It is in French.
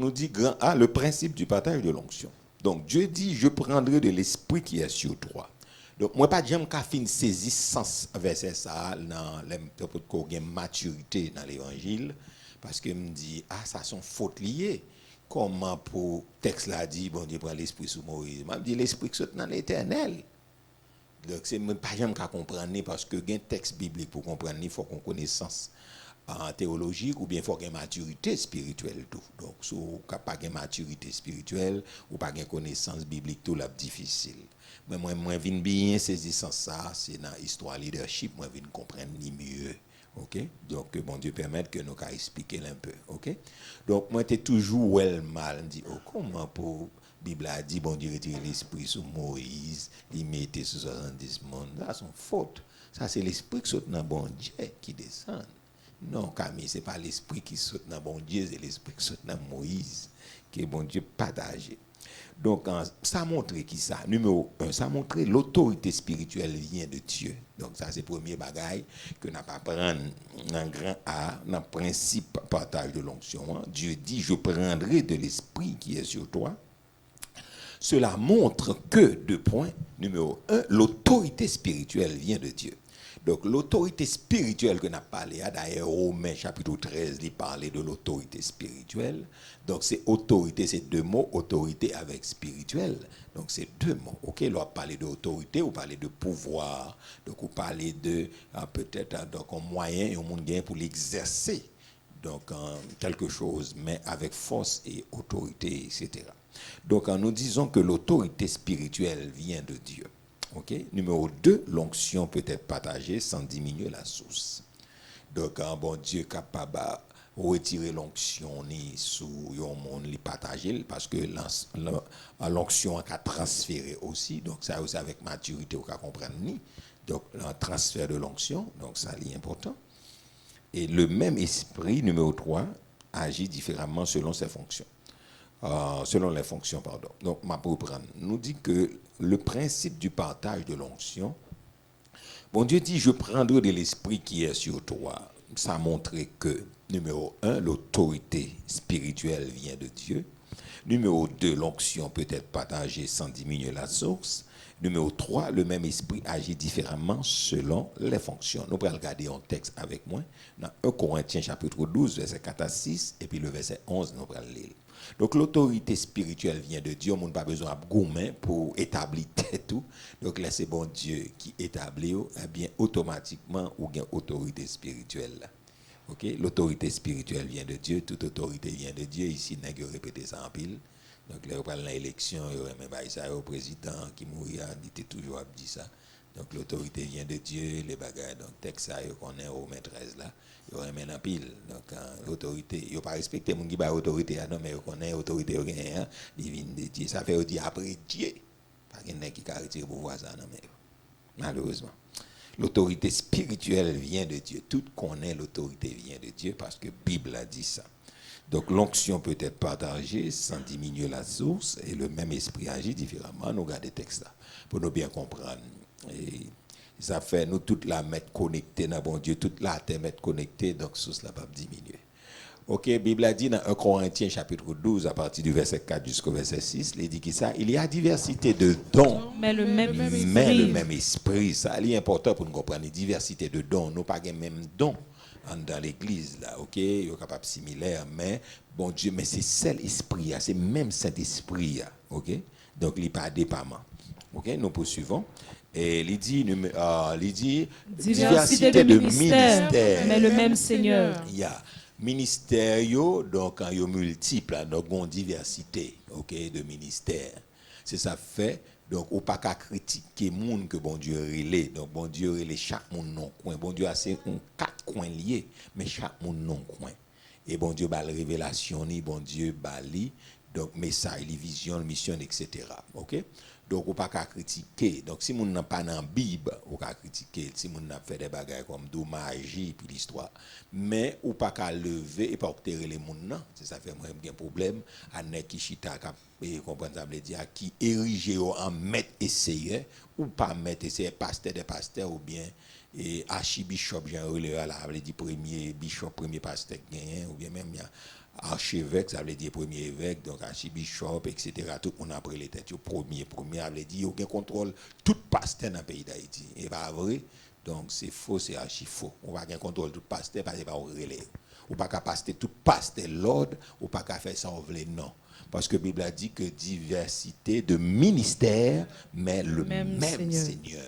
nous dit grand A, le principe du partage de l'onction. Donc, Dieu dit, je prendrai de l'esprit qui est sur toi. Donc, moi, pas j'aime qu'à fin saisir sens verset ça dans la maturité dans l'évangile, parce que me dit, ah, ça sont fautes liées. Comment pour texte là dit, bon Dieu prend l'esprit sous Moïse. M'a dit l'esprit qui saute dans l'éternel. Donc, c'est même pas j'aime qu'à comprendre, parce que un texte biblique pour comprendre, il faut qu'on connaisse en théologique ou bien il faut qu'il y ait maturité spirituelle tout. Donc si vous n'avez pas de maturité spirituelle ou pas de connaissance biblique tout là difficile. Mais moi viens bien saisir ça, c'est dans l'histoire leadership, moi viens comprendre ni mieux. OK? Donc que bon Dieu permette que nous expliquer un peu, OK? Donc moi t'es toujours mal dit oh comment pour Bible a dit bon Dieu retire l'esprit sur Moïse, il mettait sur 70 monde, ça sont fautes. Ça c'est l'esprit qui saute dans bon Dieu qui descend. Non, Camille, ce n'est pas l'esprit qui saute dans bon Dieu, c'est l'esprit qui saute dans Moïse, qui est bon Dieu partagé. Donc, ça montre qui ça? Numéro 1, ça montre l'autorité spirituelle vient de Dieu. Donc, ça, c'est le premier bagage que n'a pas prendre dans grand A, dans le principe partage de l'onction. Dieu dit, je prendrai de l'esprit qui est sur toi. Cela montre que, 2 points, numéro 1, l'autorité spirituelle vient de Dieu. Donc, l'autorité spirituelle que nous avons parlé, d'ailleurs, Romains chapitre 13, il parlait de l'autorité spirituelle. Donc, c'est autorité, c'est 2 mots, autorité avec spirituel. Donc, c'est 2 mots. OK, là, on parle d'autorité, on parle de pouvoir. Donc, on parle de, peut-être, donc, un moyen et un moyen pour l'exercer. Donc, quelque chose, mais avec force et autorité, etc. Donc, nous disons que l'autorité spirituelle vient de Dieu. Okay? Numéro 2, l'onction peut être partagée sans diminuer la source. Donc, bon Dieu est capable de retirer l'onction ni sous yon monde li partager parce que l'onction a transféré aussi. Donc, ça aussi avec maturité, on peut comprendre ni. Donc, un transfert de l'onction, donc ça est important. Et le même esprit, numéro 3, agit différemment selon ses fonctions. Selon les fonctions, pardon. Donc, ma pour prendre, nous dit que le principe du partage de l'onction, bon Dieu dit, je prendrai de l'esprit qui est sur toi. Ça montre que, numéro 1, l'autorité spirituelle vient de Dieu. Numéro 2, l'onction peut être partagée sans diminuer la source. Numéro 3, le même esprit agit différemment selon les fonctions. Nous allons regarder un texte avec moi dans 1 Corinthiens chapitre 12, verset 4 à 6, et puis le verset 11, nous allons lire. Donc l'autorité spirituelle vient de Dieu, on n'a pas besoin de gourmet pour établir tout. Donc là c'est bon Dieu qui établit, eh bien automatiquement ou bien autorité spirituelle. OK, l'autorité spirituelle vient de Dieu, toute autorité vient de Dieu. Ici n'a que répéter ça en pile. Donc là on parle de l'élection, il y aurait même ça au président qui mourit, il était toujours à dire ça. Donc l'autorité vient de Dieu, les bagages donc texte ça qu'on est au maître 13 là. Yo remen en pile donc l'autorité yo pas respecter moun qui ba autorité non mais yo connaît autorité hein, divine de Dieu ça fait dire après Dieu pas quelqu'un qui a retiré pouvoir ça non mais malheureusement l'autorité spirituelle vient de Dieu tout connaît l'autorité vient de Dieu parce que Bible a dit ça. Donc l'onction peut être partagée sans diminuer la source et le même esprit agit différemment. Nous regardons le texte là pour nous bien comprendre. Et ça fait nous toute la mettre connectée dans bon Dieu, toute la terre mettre connectée, donc source là pas diminuer. OK, Bible a dit dans 1 Corinthiens chapitre 12 à partir du verset 4 jusqu'au verset 6, il dit que ça, il y a diversité de dons, mais le même esprit, ça est important pour nous comprendre, diversité de dons, nous pas les mêmes dons dans l'église là, OK, il est capable similaire mais bon Dieu mais c'est seul esprit, c'est même cet esprit, OK? Donc il pas dépendant. OK, nous poursuivons. Et il dit diversité de ministères, mais le même Seigneur. Il y a ministère donc yo multiple, donc une diversité, OK, de ministères. C'est ça fait donc ou pas qu'à critiquer monde que bon Dieu relé. Donc bon Dieu relé chaque monde non coin. Bon Dieu a c'est 4 coins liés, mais chaque monde non coin. Et bon Dieu ba la révélation ni bon Dieu ba li donc message, les visions, mission, etc. OK? Donc, on ne peut pas critiquer. Donc, si on n'a pas dans la Bible, on peut critiquer. Si on a fait des bagages comme de magie puis l'histoire. Mais on ne peut pas lever et pas obtenir les gens. C'est ça fait un problème. À qui chita, qui érige en maître essayeur ou pas maître essayeur, pasteur des pasteurs ou bien archibishop, j'ai relève là, dit premier bishop, premier pasteur gagné ou bien même archevêque, ça veut dire premier évêque, donc archibishop, etc. Tout le monde a pris les têtes. Premier, ça veut dire qu'il y a aucun contrôle. Tout pasteur dans le pays d'Haïti. Et pas vrai. Donc c'est faux, c'est archi faux. On va pas contrôle tout pasteur parce qu'il va relève. Ou pas qu'à passer tout pasteur l'ordre, ou pas qu'à faire ça on veut non. Parce que la Bible a dit que diversité de ministères, mais le même Seigneur.